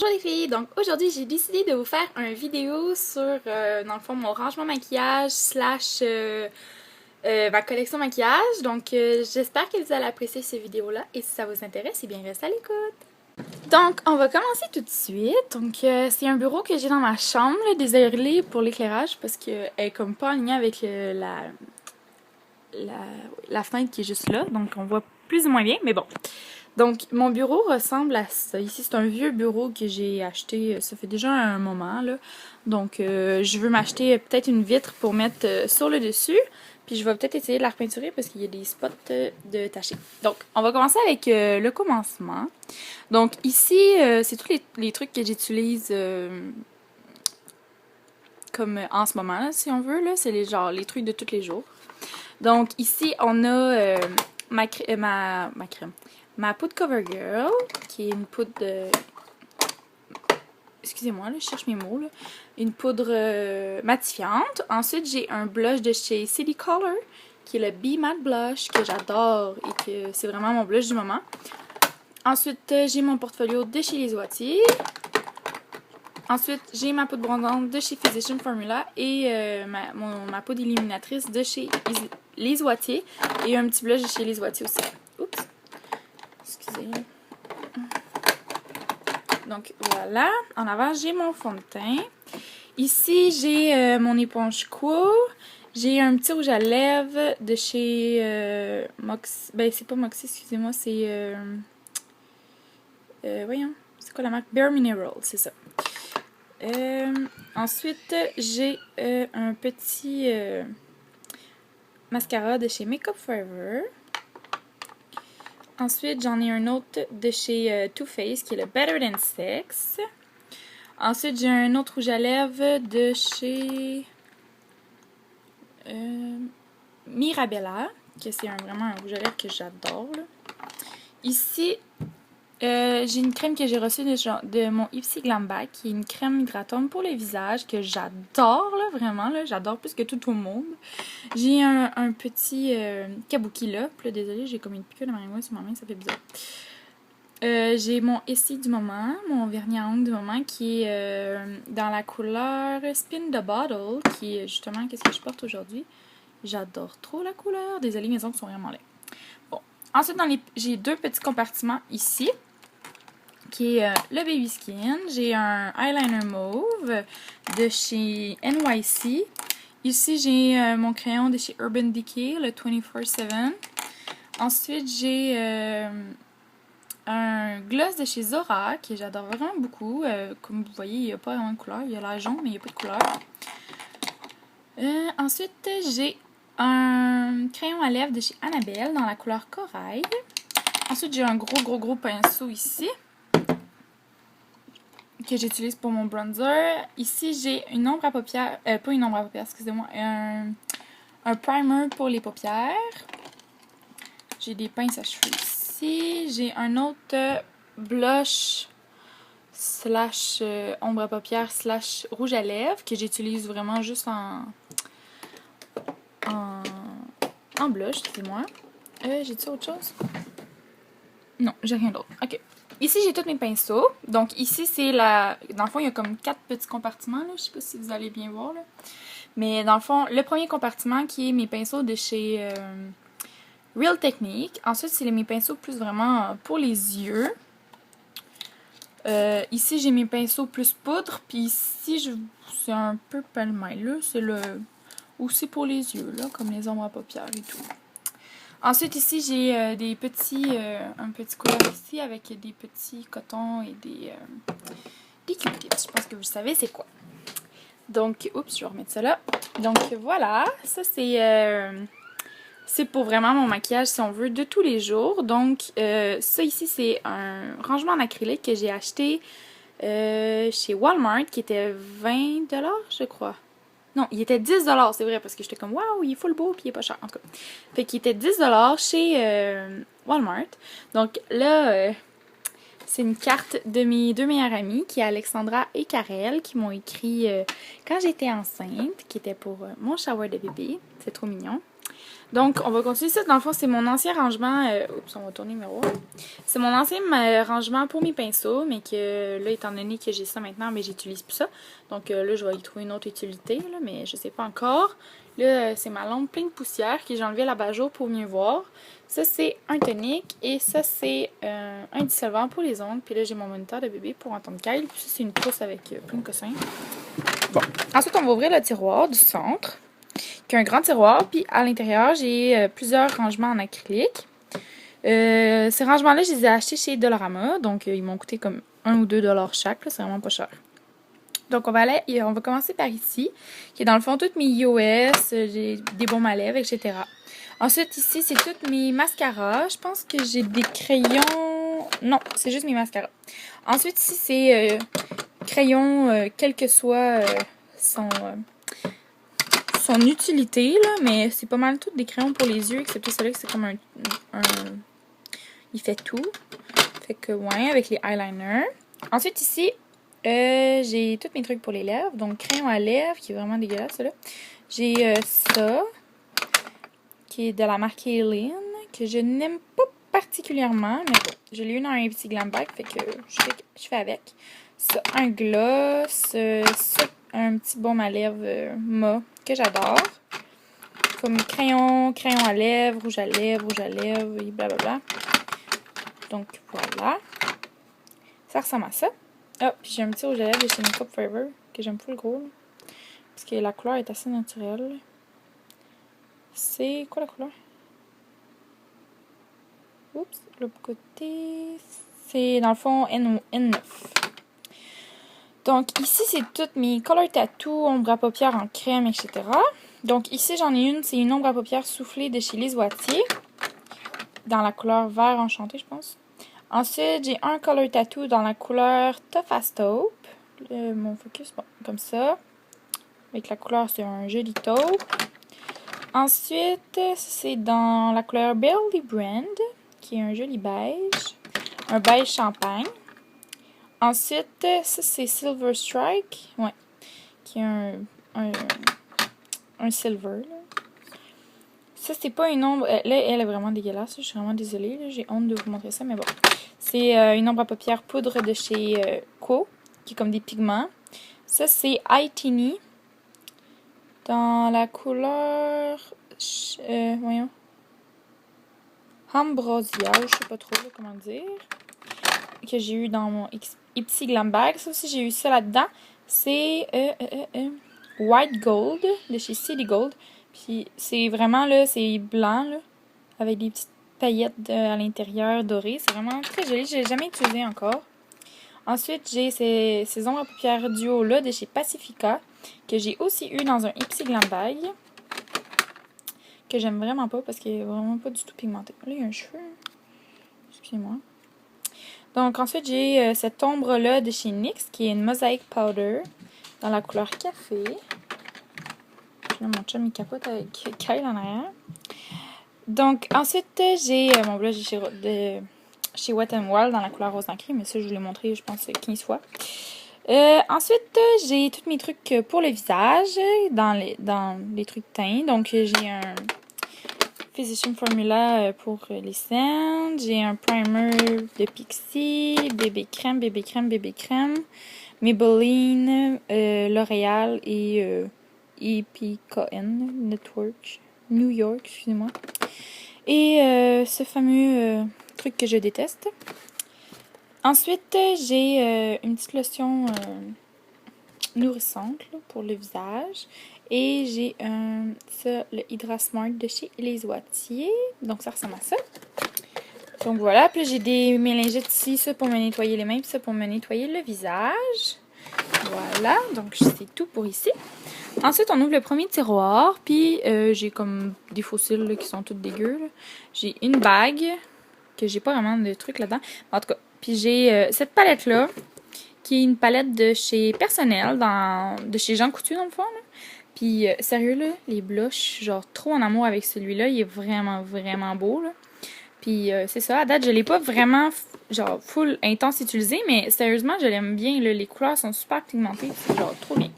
Bonjour les filles, donc aujourd'hui j'ai décidé de vous faire une vidéo sur dans le fond mon rangement maquillage slash ma collection maquillage. Donc j'espère que vous allez apprécier cette vidéo là et si ça vous intéresse, eh bien restez à l'écoute. Donc on va commencer tout de suite. Donc c'est un bureau que j'ai dans ma chambre, là, désolé pour l'éclairage parce qu'elle est comme pas alignée avec la fenêtre qui est juste là, donc on voit plus ou moins bien, mais bon. Donc, mon bureau ressemble à ça. Ici, c'est un vieux bureau que j'ai acheté, ça fait déjà un moment, là. Donc, je veux m'acheter peut-être une vitre pour mettre sur le dessus. Puis, je vais peut-être essayer de la repeinturer parce qu'il y a des spots de tachés. Donc, on va commencer avec le commencement. Donc, ici, c'est tous les trucs que j'utilise comme en ce moment, là, si on veut, là. C'est les trucs de tous les jours. Donc, ici, on a ma crème. Ma poudre CoverGirl, qui est une poudre de... Excusez-moi, là, je cherche mes mots, là. Une poudre matifiante. Ensuite, j'ai un blush de chez City Color, qui est le Be Matte Blush, que j'adore et que c'est vraiment mon blush du moment. Ensuite, j'ai mon portfolio de chez Les Oitiers. Ensuite, j'ai ma poudre bronzante de chez Physician Formula et ma poudre illuminatrice de chez Les Oitiers. Et un petit blush de chez Les Oitiers aussi. Oups! Excusez. Donc voilà, en avant j'ai mon fond de teint. Ici j'ai mon éponge Quo. J'ai un petit rouge à lèvres de chez Moxie. Ben c'est pas Moxie, excusez-moi, c'est voyons, c'est quoi la marque? Bare Mineral, c'est ça. Ensuite j'ai un petit mascara de chez Makeup Forever. Ensuite, j'en ai un autre de chez Too Faced qui est le Better Than Sex. Ensuite, j'ai un autre rouge à lèvres de chez Mirabella, que c'est vraiment un rouge à lèvres que j'adore. Ici, j'ai une crème que j'ai reçue de mon Ipsy Glam Bag, qui est une crème hydratante pour le visage que j'adore, là, vraiment, là, j'adore plus que tout au monde. J'ai un petit kabuki là, puis là, désolée, j'ai comme une piqûre de maringouin sur ma main, ça fait bizarre. J'ai mon essie du moment, mon vernis à ongles du moment, qui est dans la couleur Spin the Bottle, qui est justement qu'est-ce que je porte aujourd'hui. J'adore trop la couleur, désolée, mes ongles sont vraiment laids. Bon, ensuite, j'ai deux petits compartiments ici, qui est le Baby Skin. J'ai un eyeliner mauve de chez NYC. Ici, j'ai mon crayon de chez Urban Decay, le 24/7. Ensuite, j'ai un gloss de chez Zora, que j'adore vraiment beaucoup. Comme vous voyez, il n'y a pas vraiment de couleur. Il y a l'air jaune, mais il n'y a pas de couleur. Ensuite, j'ai un crayon à lèvres de chez Annabelle dans la couleur corail. Ensuite, j'ai un gros pinceau ici, que j'utilise pour mon bronzer. Ici, j'ai une ombre à paupières, pas une ombre à paupières, excusez-moi, un primer pour les paupières. J'ai des pinces à cheveux ici. J'ai un autre blush slash ombre à paupières slash rouge à lèvres que j'utilise vraiment juste en blush, excusez-moi. J'ai-tu autre chose? Non, j'ai rien d'autre. Ok. Ici, j'ai tous mes pinceaux. Donc, ici, c'est dans le fond, il y a comme 4 petits compartiments, là. Je sais pas si vous allez bien voir, là. Mais dans le fond, le premier compartiment qui est mes pinceaux de chez Real Technique. Ensuite, c'est mes pinceaux plus vraiment pour les yeux. Ici, j'ai mes pinceaux plus poudre. Puis ici, c'est un peu pêle-mêle, là. C'est aussi pour les yeux, là, comme les ombres à paupières et tout. Ensuite, ici, j'ai un petit couleur ici avec des petits cotons et des Q-tips. Je pense que vous savez c'est quoi. Donc, oups, je vais remettre ça là. Donc, voilà. Ça, c'est pour vraiment mon maquillage, si on veut, de tous les jours. Donc, ça ici, c'est un rangement en acrylique que j'ai acheté chez Walmart qui était 20 $, je crois. Non, il était 10 $, c'est vrai, parce que j'étais comme, waouh, il est full beau, puis il est pas cher, en tout cas. Fait qu'il était 10 $ chez Walmart. Donc là, c'est une carte de mes deux meilleures amies, qui est Alexandra et Karel, qui m'ont écrit quand j'étais enceinte, qui était pour mon shower de bébé. C'est trop mignon. Donc, on va continuer ça. Dans le fond, c'est mon ancien rangement. Oups, on va tourner le miroir. C'est mon ancien rangement pour mes pinceaux, mais que là, étant donné que j'ai ça maintenant, mais j'utilise plus ça. Donc là, je vais y trouver une autre utilité, là, mais je sais pas encore. Là, c'est ma lampe pleine de poussière que j'ai enlevé l'abat-jour pour mieux voir. Ça, c'est un tonique et ça, c'est un dissolvant pour les ongles. Puis là, j'ai mon moniteur de bébé pour entendre Kyle. Puis ça, c'est une trousse avec plein de cossins. Bon. Ensuite, on va ouvrir le tiroir du centre, qui est un grand tiroir. Puis à l'intérieur, j'ai plusieurs rangements en acrylique. Ces rangements-là, je les ai achetés chez Dollarama. Donc, ils m'ont coûté comme 1 ou 2 $ chaque. C'est vraiment pas cher. Donc, on va commencer par ici, qui est dans le fond toutes mes iOS, j'ai des baumes à lèvres, etc. Ensuite, ici, c'est toutes mes mascaras. Je pense que j'ai des crayons... Non, c'est juste mes mascaras. Ensuite, ici, c'est crayons, quelle que soit son utilité, là, mais c'est pas mal toutes des crayons pour les yeux, excepté celui-là, que c'est comme un... Il fait tout. Fait que, ouais, avec les eyeliners. Ensuite, ici... j'ai tous mes trucs pour les lèvres. Donc, crayon à lèvres, qui est vraiment dégueulasse, ça, là. J'ai ça, qui est de la marque Alien, que je n'aime pas particulièrement, mais bon, je l'ai eu dans un petit glam bag, fait que je fais avec. Ça, un gloss, ça, un petit baume à lèvres mat, que j'adore. Comme crayon à lèvres, rouge à lèvres, et blablabla. Donc, voilà. Ça ressemble à ça. Ah, puis j'ai un petit rouge à lèvres de chez Makeup Forever, que j'aime pas le gros, là, parce que la couleur est assez naturelle. C'est quoi la couleur? Oups, l'autre côté, c'est dans le fond N9. Donc ici, c'est toutes mes color tattoo, ombre à paupières en crème, etc. Donc ici, j'en ai une, c'est une ombre à paupières soufflée de chez Lise Wattier, dans la couleur vert enchanté, je pense. Ensuite, j'ai un color tattoo dans la couleur Tough as Taupe. Mon focus, bon, comme ça. Avec la couleur, c'est un joli taupe. Ensuite, c'est dans la couleur Belly Brand, qui est un joli beige. Un beige champagne. Ensuite, ça, c'est Silver Strike. Ouais. Qui est un silver, là. Ça, c'est pas une ombre... Là, elle est vraiment dégueulasse. Je suis vraiment désolée. J'ai honte de vous montrer ça, mais bon. C'est une ombre à paupières poudre de chez Co, qui est comme des pigments. Ça, c'est Itini. Dans la couleur... voyons. Ambrosia, je sais pas trop là, comment dire. Que j'ai eu dans mon Ipsy Glam Bag. Ça aussi, j'ai eu ça là-dedans. C'est White Gold de chez City Gold. Puis c'est vraiment là, c'est blanc là, avec des petites paillettes à l'intérieur dorées. C'est vraiment très joli. Je l'ai jamais utilisé encore. Ensuite, j'ai ces ombres à paupières duo là de chez Pacifica, que j'ai aussi eu dans un Ipsy Glam Bag, que j'aime vraiment pas parce qu'il est vraiment pas du tout pigmenté. Là, il y a un cheveu. Excusez-moi. Donc, ensuite, j'ai cette ombre-là de chez NYX, qui est une Mosaic Powder, dans la couleur café. Là, mon chum, il capote avec Kyle en arrière. Donc, ensuite, j'ai mon blush de chez Wet n Wild dans la couleur rose ancrée, mais ça, je vous l'ai montré, je pense, 15 fois. Ensuite, j'ai tous mes trucs pour le visage, dans les trucs teints. Donc, j'ai un Physician Formula pour les cils. J'ai un primer de Pixi, bébé crème, Maybelline, L'Oréal et EPKN Network, New York, excusez-moi. Et ce fameux truc que je déteste. Ensuite, j'ai une petite lotion nourrissante là, pour le visage. Et j'ai ça, le Hydra Smart de chez Lise Wattier. Donc, ça ressemble à ça. Donc, voilà. Puis, j'ai des mélingettes ici, ça pour me nettoyer les mains, puis ça pour me nettoyer le visage. Voilà. Donc, c'est tout pour ici. Ensuite, on ouvre le premier tiroir. Puis, j'ai comme des fossiles là, qui sont toutes dégueux. J'ai une bague, que j'ai pas vraiment de trucs là-dedans. En tout cas, puis j'ai cette palette-là, qui est une palette de chez Personnel, de chez Jean Coutu, dans le fond, là. Puis, sérieux, là, les blushs, je suis genre trop en amour avec celui-là. Il est vraiment, vraiment beau, là. Puis, c'est ça, à date, je l'ai pas vraiment, genre, full intense utilisé, mais sérieusement, je l'aime bien, là. Les couleurs sont super pigmentées, c'est genre trop bien.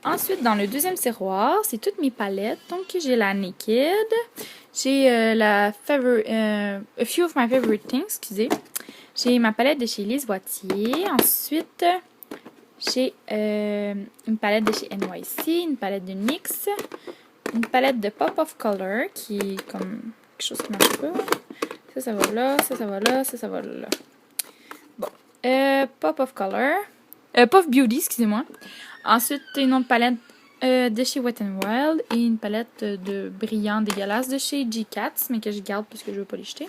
Ensuite, dans le deuxième tiroir, c'est toutes mes palettes. Donc, j'ai la Naked. J'ai A Few of My Favorite Things, excusez. J'ai ma palette de chez Lise Boitier. Ensuite, j'ai une palette de chez NYC, une palette de NYX, une palette de Pop of Color qui est comme quelque chose qui marche pas. Ça va là, ça va là, ça va là. Bon. Pop of Color. Puff Beauty, excusez-moi. Ensuite, une autre palette de chez Wet n Wild et une palette de brillants dégueulasses de chez G-Cats, mais que je garde parce que je veux pas les jeter.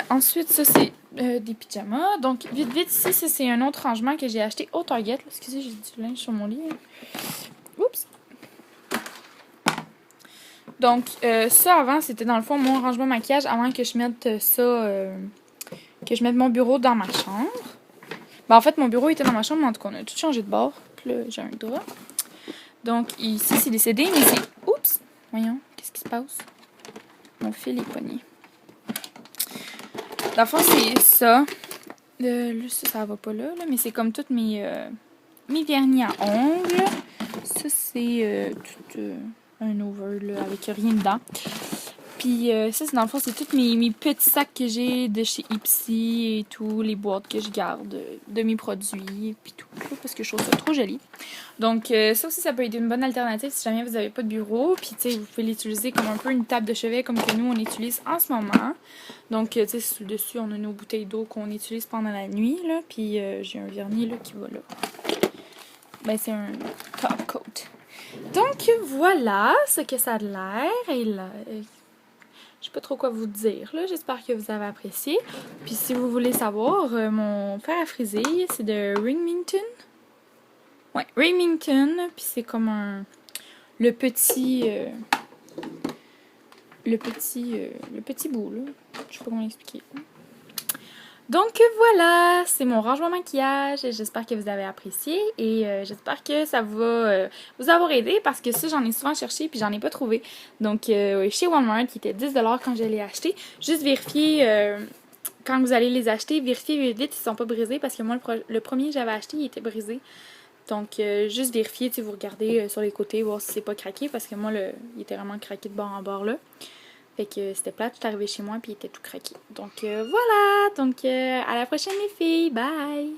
Ensuite, ça, c'est des pyjamas. Donc, vite, ici, ça, c'est un autre rangement que j'ai acheté au Target. Là. Excusez, j'ai du linge sur mon lit. Oups! Donc, ça, avant, c'était dans le fond mon rangement maquillage avant que je mette ça... que je mette mon bureau dans ma chambre. Ben, en fait, mon bureau était dans ma chambre, mais en tout cas, on a tout changé de bord. Puis là, j'ai un drap. Donc, ici, c'est des CD, mais c'est... Oups! Voyons, qu'est-ce qui se passe? Mon fil est pogné. Dans le fond, c'est ça. Là, ça va pas là, mais c'est comme toutes mes vernis à ongles. Ça, c'est tout un over, là, avec rien dedans. Puis ça, c'est dans le fond, c'est tous mes petits sacs que j'ai de chez Ipsy et tout, les boîtes que je garde de mes produits, puis tout, parce que je trouve ça trop joli. Donc ça aussi, ça peut être une bonne alternative si jamais vous n'avez pas de bureau. Puis tu sais, vous pouvez l'utiliser comme un peu une table de chevet comme que nous, on utilise en ce moment. Donc tu sais, sous le dessus, on a nos bouteilles d'eau qu'on utilise pendant la nuit, là. Puis j'ai un vernis, là, qui va là. Ben, c'est un top coat. Donc voilà ce que ça a l'air. Et là... je sais pas trop quoi vous dire, là. J'espère que vous avez apprécié. Puis si vous voulez savoir, mon fer à friser, c'est de Remington. Ouais, Remington. Puis c'est comme un... Le petit bout, là. Je sais pas comment l'expliquer. Donc voilà, c'est mon rangement maquillage. J'espère que vous avez apprécié et j'espère que ça va vous avoir aidé parce que ça, j'en ai souvent cherché puis j'en ai pas trouvé. Donc chez Walmart, qui était 10$ quand je l'ai acheté, juste vérifier quand vous allez les acheter, vérifiez vite s'ils sont pas brisés parce que moi, le premier que j'avais acheté, il était brisé. Donc juste vérifier, vous regardez sur les côtés, voir si c'est pas craqué parce que moi, il était vraiment craqué de bord en bord là. Fait que c'était plate, tout arrivé chez moi puis il était tout craqué. Donc voilà, donc à la prochaine les filles, bye!